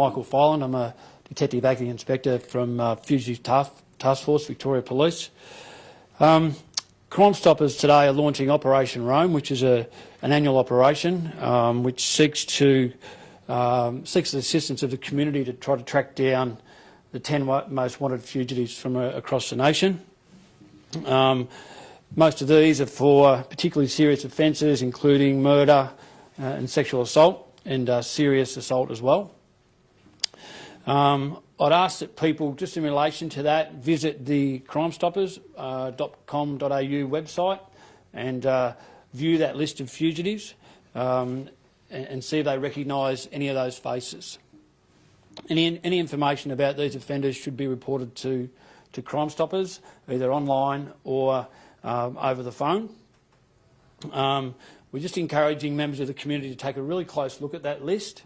Michael Filan. I'm a Detective Acting Inspector from Fugitives Task Force, Victoria Police. Crime Stoppers today are launching Operation Rome, which is an annual operation which seeks the assistance of the community to try to track down the 10 most wanted fugitives from across the nation. Most of these are for particularly serious offences, including murder and sexual assault, and serious assault as well. I'd ask that people, just in relation to that, visit the crimestoppers.com.au website and view that list of fugitives and see if they recognise any of those faces. Any information about these offenders should be reported to Crime Stoppers, either online or over the phone. We're just encouraging members of the community to take a really close look at that list.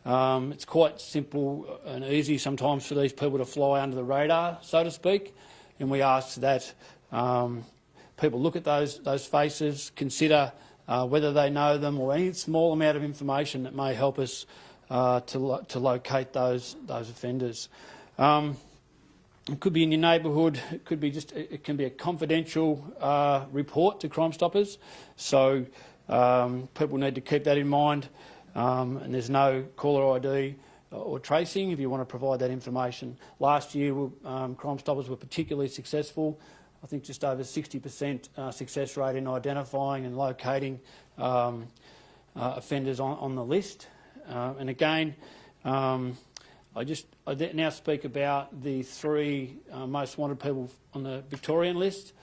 It's quite simple and easy sometimes for these people to fly under the radar, so to speak, and we ask that people look at those faces, consider whether they know them, or any small amount of information that may help us to locate those offenders. It could be in your neighbourhood. It could be it can be a confidential report to Crime Stoppers. So people need to keep that in mind. And there's no caller ID or tracing if you want to provide that information. Last year, Crime Stoppers were particularly successful. I think just over 60% success rate in identifying and locating offenders on the list. And again, I now speak about the 3 most wanted people on the Victorian list,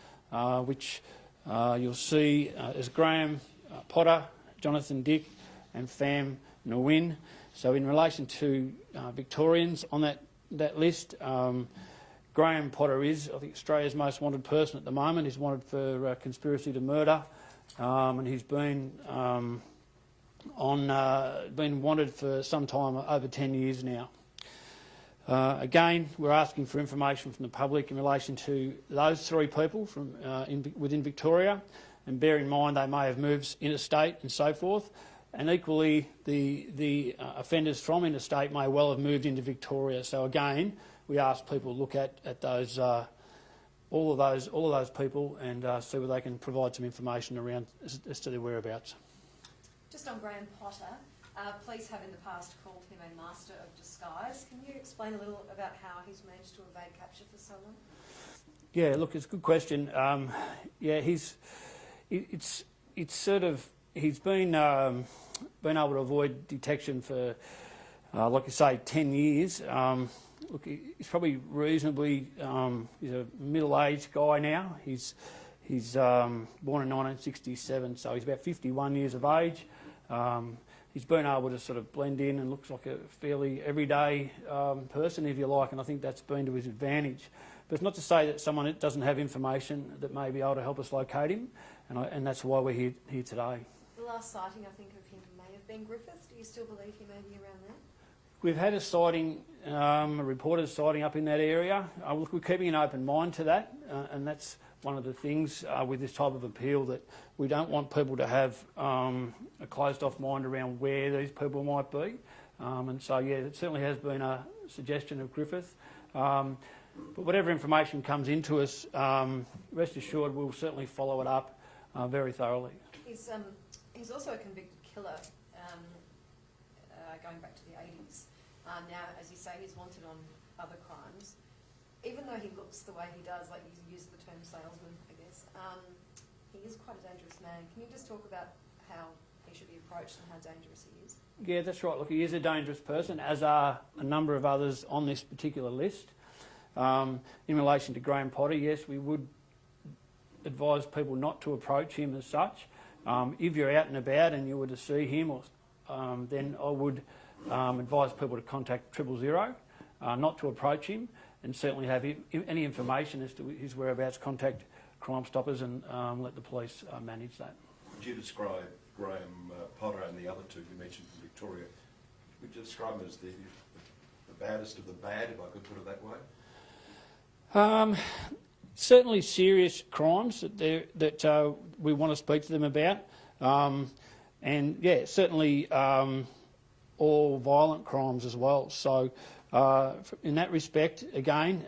which you'll see as Graham Potter, Jonathan Dick and Pham Nguyen. So in relation to Victorians on that list, Graham Potter is, I think, Australia's most wanted person at the moment. He's wanted for conspiracy to murder, and he's been wanted for some time, over 10 years now. Again, we're asking for information from the public in relation to those 3 people from within Victoria, and bear in mind they may have moved interstate and so forth. And equally, the offenders from interstate may well have moved into Victoria. So again, we ask people to look at those all of those people and see whether they can provide some information around as to their whereabouts. Just on Graham Potter, police have in the past called him a master of disguise. Can you explain a little about how he's managed to evade capture for so long? Yeah, look, it's a good question. Yeah, he's been able to avoid detection for, like you say, 10 years. Look, he's probably reasonably, he's a middle-aged guy now. He's born in 1967, so he's about 51 years of age. He's been able to sort of blend in and looks like a fairly everyday person, if you like, and I think that's been to his advantage. But it's not to say that someone that doesn't have information that may be able to help us locate him, and that's why we're here today. The last sighting, I think, of him may have been Griffith. Do you still believe he may be around there? We've had a sighting, a reported sighting up in that area. Look, we're keeping an open mind to that, and that's one of the things with this type of appeal, that we don't want people to have a closed-off mind around where these people might be. And so, yeah, it certainly has been a suggestion of Griffith. But whatever information comes into us, rest assured we'll certainly follow it up very thoroughly. He's also a convicted killer, going back to the 80s. Now, as you say, he's wanted on other crimes. Even though he looks the way he does, like you use the term salesman, I guess, he is quite a dangerous man. Can you just talk about how he should be approached and how dangerous he is? Yeah, that's right. Look, he is a dangerous person, as are a number of others on this particular list. In relation to Graham Potter, yes, we would advise people not to approach him as such. If you're out and about and you were to see him, then I would advise people to contact 000, not to approach him, and certainly have any information as to his whereabouts, contact Crime Stoppers and let the police manage that. Would you describe Graham Potter and the other 2 you mentioned from Victoria, would you describe them as the baddest of the bad, if I could put it that way? Certainly serious crimes that we want to speak to them about. And yeah, certainly all violent crimes as well. So in that respect, again,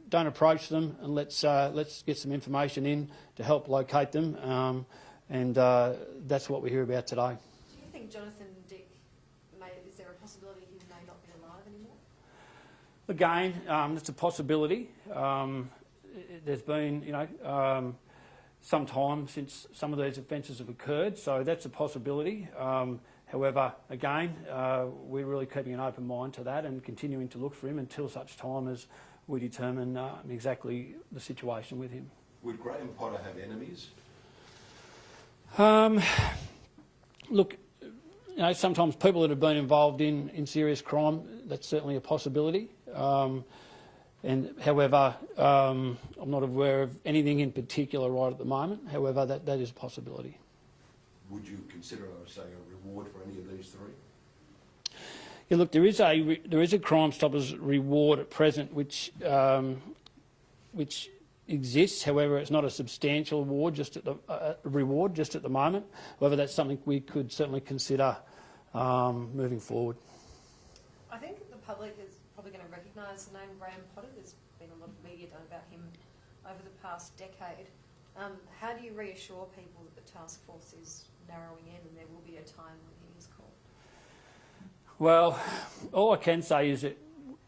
don't approach them, and let's get some information in to help locate them, and that's what we hear about today. Do you think Jonathan Dick, is there a possibility he may not be alive anymore? Again, that's a possibility. There's been, some time since some of these offences have occurred, so that's a possibility. However, again, we're really keeping an open mind to that and continuing to look for him until such time as we determine exactly the situation with him. Would Graham Potter have enemies? Look, sometimes people that have been involved in serious crime, that's certainly a possibility. And however, I'm not aware of anything in particular right at the moment. However, that is a possibility. Would you consider, say, a reward for any of these three? Yeah, look, there is a Crime Stoppers reward at present, which exists. However, it's not a substantial award, just at the reward just at the moment. However, that's something we could certainly consider moving forward. I think the public is probably going to recognise the name Graham Potter. There's been a lot of media done about him over the past decade. How do you reassure people that the task force is narrowing in and there will be a time when he is called? Well, all I can say is that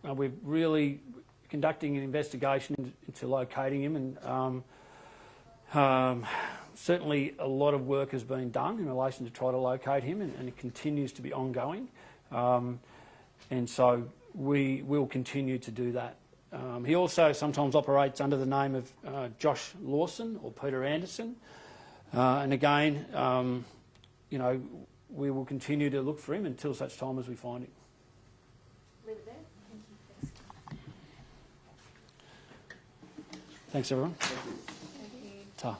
we're really conducting an investigation into locating him, and certainly a lot of work has been done in relation to try to locate him, and it continues to be ongoing. And so we will continue to do that. He also sometimes operates under the name of Josh Lawson or Peter Anderson. And again, we will continue to look for him until such time as we find him. Leave it there. Thank you. Thanks, everyone. Thank you. Ta.